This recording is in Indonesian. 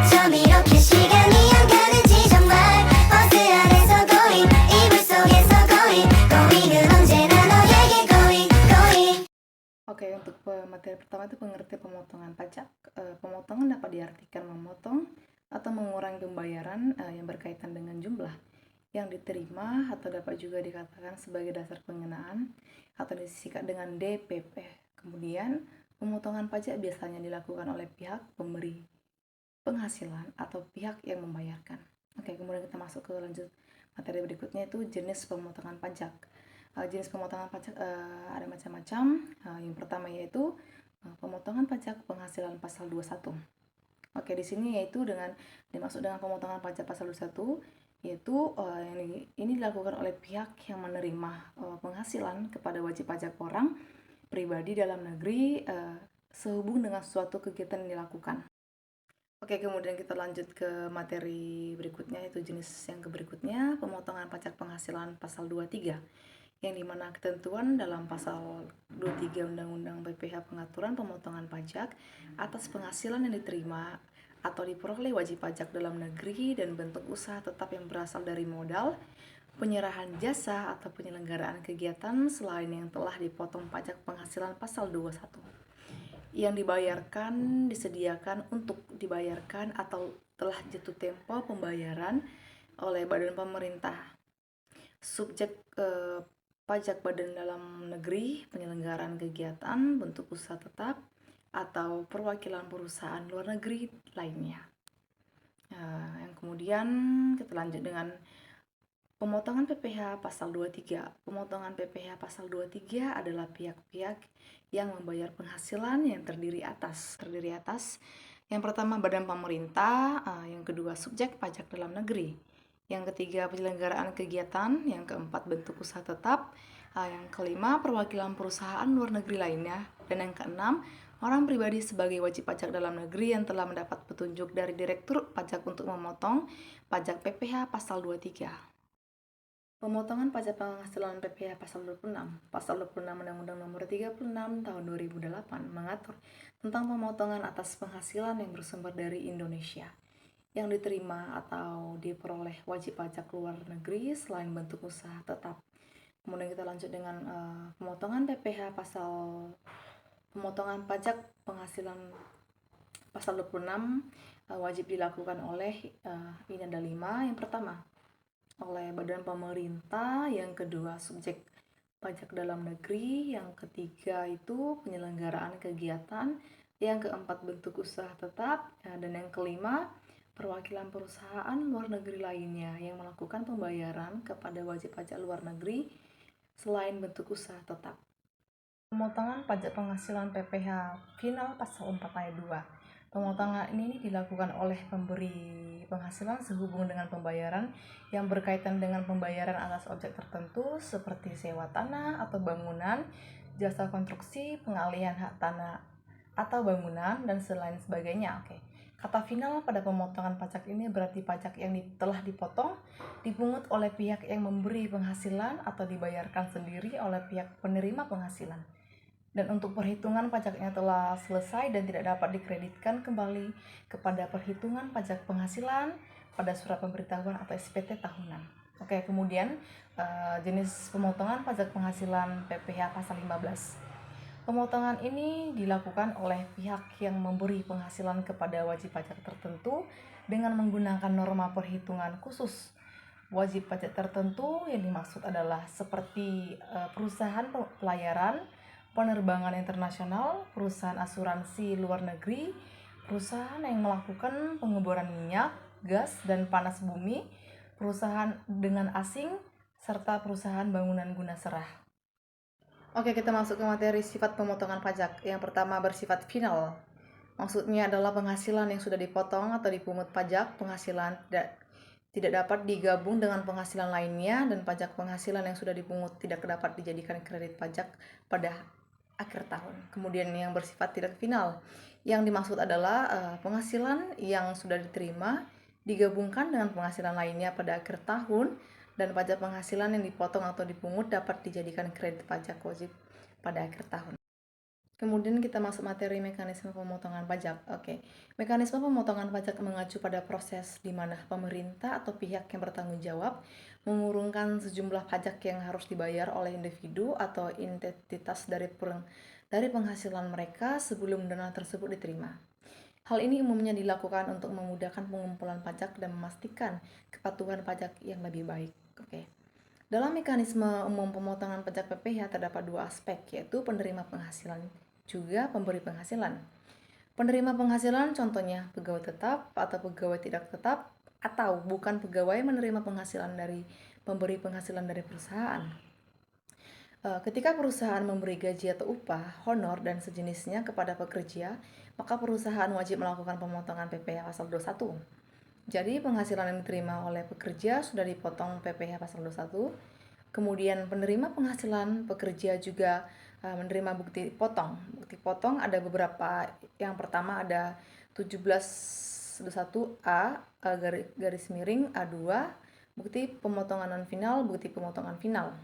좀 이렇게 시간이 안 가는지 정말 버스 안에서 going 이불 속에서 going은 언제나 너에게 going. Oke, untuk materi pertama itu pengertian pemotongan pajak. Pemotongan dapat diartikan memotong atau mengurangi pembayaran yang berkaitan dengan jumlah yang diterima, atau dapat juga dikatakan sebagai dasar pengenaan atau disingkat dengan DPP. Kemudian, pemotongan pajak biasanya dilakukan oleh pihak pemberi penghasilan atau pihak yang membayarkan. Oke, kemudian kita masuk ke lanjut materi berikutnya, itu jenis pemotongan pajak. Jenis pemotongan pajak ada macam-macam. Yang pertama yaitu pemotongan pajak penghasilan pasal 21. Oke, di sini yaitu dimaksud dengan pemotongan pajak pasal 21 yaitu ini dilakukan oleh pihak yang menerima penghasilan kepada wajib pajak orang pribadi dalam negeri sehubung dengan suatu kegiatan yang dilakukan. Oke, kemudian kita lanjut ke materi berikutnya, yaitu jenis yang berikutnya, pemotongan pajak penghasilan pasal 23, yang dimana ketentuan dalam pasal 23 Undang-Undang PPh pengaturan pemotongan pajak atas penghasilan yang diterima atau diperoleh wajib pajak dalam negeri dan bentuk usaha tetap yang berasal dari modal, penyerahan jasa atau penyelenggaraan kegiatan selain yang telah dipotong pajak penghasilan pasal 21 yang dibayarkan, disediakan untuk dibayarkan atau telah jatuh tempo pembayaran oleh badan pemerintah, subjek pajak badan dalam negeri, penyelenggaraan kegiatan, bentuk usaha tetap, atau perwakilan perusahaan luar negeri lainnya. Yang kemudian kita lanjut dengan pemotongan PPh pasal 23. Pemotongan PPh pasal 23 adalah pihak-pihak yang membayar penghasilan yang terdiri atas yang pertama badan pemerintah, yang kedua subjek pajak dalam negeri, yang ketiga penyelenggaraan kegiatan, yang keempat bentuk usaha tetap, yang kelima perwakilan perusahaan luar negeri lainnya, dan yang keenam orang pribadi sebagai wajib pajak dalam negeri yang telah mendapat petunjuk dari Direktur Pajak untuk memotong pajak PPh pasal 23. Pemotongan pajak penghasilan PPh pasal 26. Pasal 26 Undang-Undang Nomor 36 Tahun 2008 mengatur tentang pemotongan atas penghasilan yang bersumber dari Indonesia yang diterima atau diperoleh wajib pajak luar negeri selain bentuk usaha tetap. Kemudian kita lanjut dengan pemotongan PPh pemotongan pajak penghasilan pasal 26 wajib dilakukan oleh ini ada 5. Yang pertama oleh badan pemerintah, yang kedua subjek pajak dalam negeri, yang ketiga itu penyelenggaraan kegiatan, yang keempat bentuk usaha tetap, dan yang kelima perwakilan perusahaan luar negeri lainnya yang melakukan pembayaran kepada wajib pajak luar negeri selain bentuk usaha tetap. Pemotongan pajak penghasilan PPh final pasal 4 ayat 2. Pemotongan ini dilakukan oleh pemberi penghasilan sehubung dengan pembayaran yang berkaitan dengan pembayaran atas objek tertentu seperti sewa tanah atau bangunan, jasa konstruksi, pengalihan hak tanah atau bangunan, dan selain sebagainya. Oke. Kata final pada pemotongan pajak ini berarti pajak yang telah dipotong dipungut oleh pihak yang memberi penghasilan atau dibayarkan sendiri oleh pihak penerima penghasilan. Dan untuk perhitungan pajaknya telah selesai dan tidak dapat dikreditkan kembali kepada perhitungan pajak penghasilan pada surat pemberitahuan atau SPT tahunan. Oke, kemudian jenis pemotongan pajak penghasilan PPh pasal 15. Pemotongan ini dilakukan oleh pihak yang memberi penghasilan kepada wajib pajak tertentu dengan menggunakan norma perhitungan khusus. Wajib pajak tertentu yang dimaksud adalah seperti perusahaan pelayaran, penerbangan internasional, perusahaan asuransi luar negeri, perusahaan yang melakukan pengeboran minyak, gas, dan panas bumi, perusahaan dengan asing, serta perusahaan bangunan guna serah. Oke, kita masuk ke materi sifat pemotongan pajak. Yang pertama bersifat final. Maksudnya adalah penghasilan yang sudah dipotong atau dipungut pajak penghasilan tidak dapat digabung dengan penghasilan lainnya, dan pajak penghasilan yang sudah dipungut tidak dapat dijadikan kredit pajak pada akhir tahun. Kemudian yang bersifat tidak final. Yang dimaksud adalah penghasilan yang sudah diterima digabungkan dengan penghasilan lainnya pada akhir tahun, dan pajak penghasilan yang dipotong atau dipungut dapat dijadikan kredit pajak wajib pada akhir tahun. Kemudian kita masuk materi mekanisme pemotongan pajak. Oke, mekanisme pemotongan pajak mengacu pada proses di mana pemerintah atau pihak yang bertanggung jawab mengurungkan sejumlah pajak yang harus dibayar oleh individu atau entitas dari penghasilan mereka sebelum dana tersebut diterima. Hal ini umumnya dilakukan untuk memudahkan pengumpulan pajak dan memastikan kepatuhan pajak yang lebih baik. Oke. Dalam mekanisme umum pemotongan pajak PPh terdapat dua aspek, yaitu penerima penghasilan juga pemberi penghasilan. Penerima penghasilan contohnya pegawai tetap atau pegawai tidak tetap atau bukan pegawai menerima penghasilan dari pemberi penghasilan dari perusahaan. Ketika perusahaan memberi gaji atau upah, honor, dan sejenisnya kepada pekerja, maka perusahaan wajib melakukan pemotongan PPh pasal 21. Jadi penghasilan yang diterima oleh pekerja sudah dipotong PPh pasal 21. Kemudian penerima penghasilan pekerja juga menerima bukti potong. Bukti potong ada beberapa. Yang pertama ada 1721A garis miring A2, bukti pemotongan non final, bukti pemotongan final.